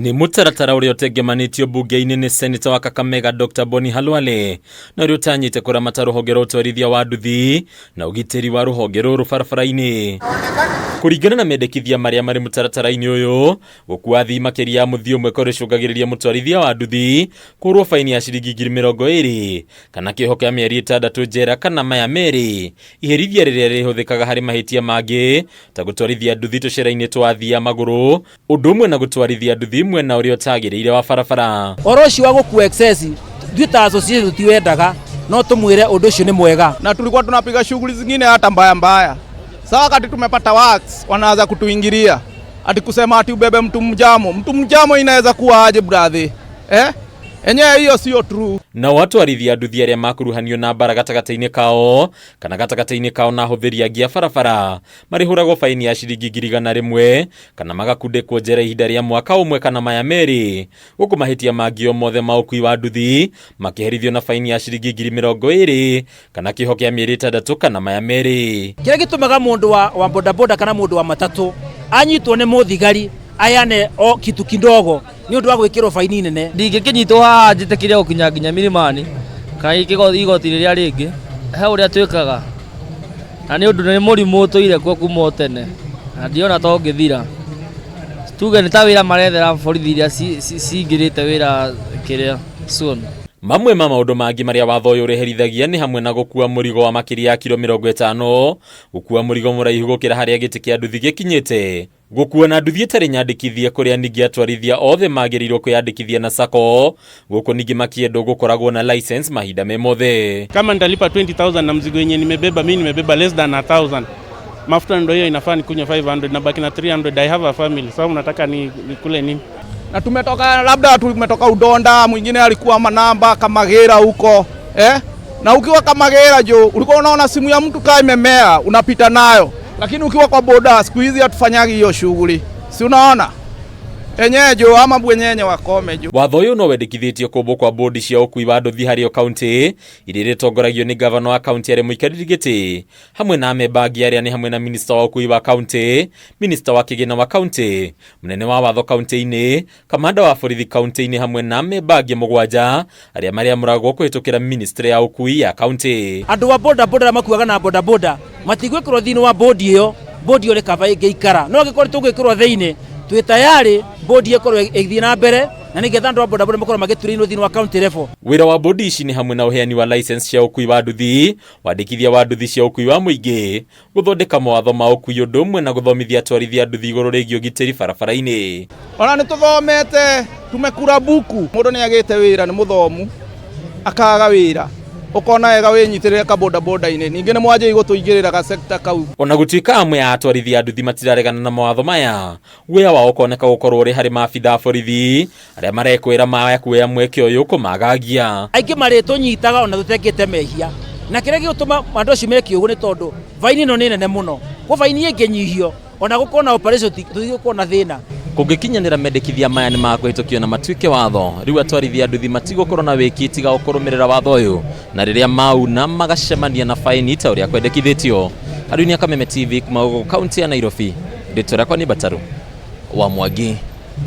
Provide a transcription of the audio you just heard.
Ni mutaratara uria utengemanitio bunge-ini ni Senator wa Kakamega Dr. Boni Halwale na uria utanyite kuramata ruhonge rwa utwarithia wa nduthi na ugitiri wa ruhonge ruru barabara-ini. Kuringana na mendekithia maria mari mutaratara-ini uyu, gukua thii makiria ya muthii umwe kuricungagiriria mutwarithia wa nduthi kurwo faini ya ciringi 20,000 kana kiho kia mieri 6 njera kana maya meri iherithia riria rihuthikaga hari mahitia mangi ta gutwarithia nduthi tucera-ini twa thii ya maguru undu umwe na gutwarithia nduthi mwena uria utagiriire wa barabara. Oro ucio wa gukua excess twita association tutiwendaga no tumwire undu ucio ni mwega, na tulikuwa tunapiga shughuli zingine hata mbaya mbaya. Sawa, wakati tumepata works wanaanza kutuingilia ati kusema ati ubebe mtu mjamo inaweza kuwa aje brother, enyewe hiyo sio true. Na watu arithia nduthi aria makuruhanio na bara gatagata-ini kao kana gatagata-ini kao na huthiri angi a barabara marihuragwo faini ya ciringi 100 kana magakundikwo njera ihinda ria mwaka umwe kana maya meri, guku mahitia mangi o mothe ma ukui wa nduthi makiherithio na faini ya ciringi 20,000 kana kiho kia mieri 6 kana maya meri. Kile gitumaga mundu wa bodaboda kana mundu wa matatu anyitwo ni muthigari ayane o kitu kidogo ni undu wa gwikirwo faini nene. Ndingikinyitwo haha njitikire gukinya nginya milimani kana igoti riria ringi he uria twikaga, na ni undu ni murimu tuire kuo kuma tene na ndiona to ngithira. Tuge ni ta wira marethera borithi iria cingirite wira kiria soon. Mamwe ma maundu mangi maria watho uyu ureherithagia ni hamwe na gukua murigo wa makiria ya kilo 50, gukua murigo muraihu gukira haria giti kia nduthi gikinyite, gukua na nduthi itari nyandikithie kuria ningi atwarithia othe magirirwo kwiyandikithia na sako, guku ningi makiendo gukoragwo na license mahinda me mothe. Kama nitalipa 20,000 na mzigo yenye nimebeba less than 1,000, mafuta ndio hiyo inafaa nikunywe 500 na baki na 300. I have a family, so unataka nikule nini? Na tumetoka Udonda, mwingine alikuwa Manamba Kamagera huko, na ukiwa Kamagera jo ulikuwa unaona simu ya mtu kaa imemea unapita nayo, lakini ukiwa kwa boda siku hizi hatufanyagi hiyo shughuli, si unaona enyewe jo ama bwenyenye wakome jo. Watho uyu no wendekithitio kumbu kwa bodi cia ukui wa nduthi hario county iria ritongoragio ni governor wa county aria muikariri giti hamwe na amemba angi aria ni hamwe na minister wa ukui wa county, minister wa kigina wa county, munene wa watho county-ini, kamanda wa borithi county-ini hamwe na amemba angi 7 aria maria muragwo kuhitukira ministry ya ukui ya county. Andu wa boda makuaga na boda matigwikirwo thiini wa bodi iyo rekava ingiikara no gikoritwo gwikirwo thiini twi tayari bodi ekorwo ithii na mbere na nigetha andu a bodaboda makorwo magiturinwo thiini wa county level. Wira wa bodi ici ni hamwe na uheani wa license cia ukui wa nduthi, wandikithia wa nduthi cia ukui wa muingi, guthondeka mawatho ma ukui undu umwe na guthomithia atwarithia nduthi iguru rigi ugitiri barabara-ini. Ona ni tuthomete tumekura buku, mundu ni agite wira ni muthomu akaga wira ukona ega winyitirire ka boda-ini ningi ni mwaje igutuingirira ka sector kau. Ona gutuika amwe ya atwarithia nduthi matiraregana na mawatho maya, wia wao ukoneka gukorwo uri hari maabitha borithi aria marekwira maya kuya mweke uyu kumagagia. Aingi mari tunyitaga ona tutekite mehia na kiria gituma andu acio meki ugu ni tondu faini no ni nene muno, ko faini inginyihio ona gukona operation tutigukona thina. Kungikinyanira mendekithia maya ni makuhitukio na matuike watho, riu atwarithia nduthi matigukorwo na wiki tiga ukurumirira watho uyu na riria mauna magacemania na faini ta uria kwendekithitio. Adunia Kameme TV kuma county ya Nairobi, nditwa rakwa ni Bataru wa Mwangi.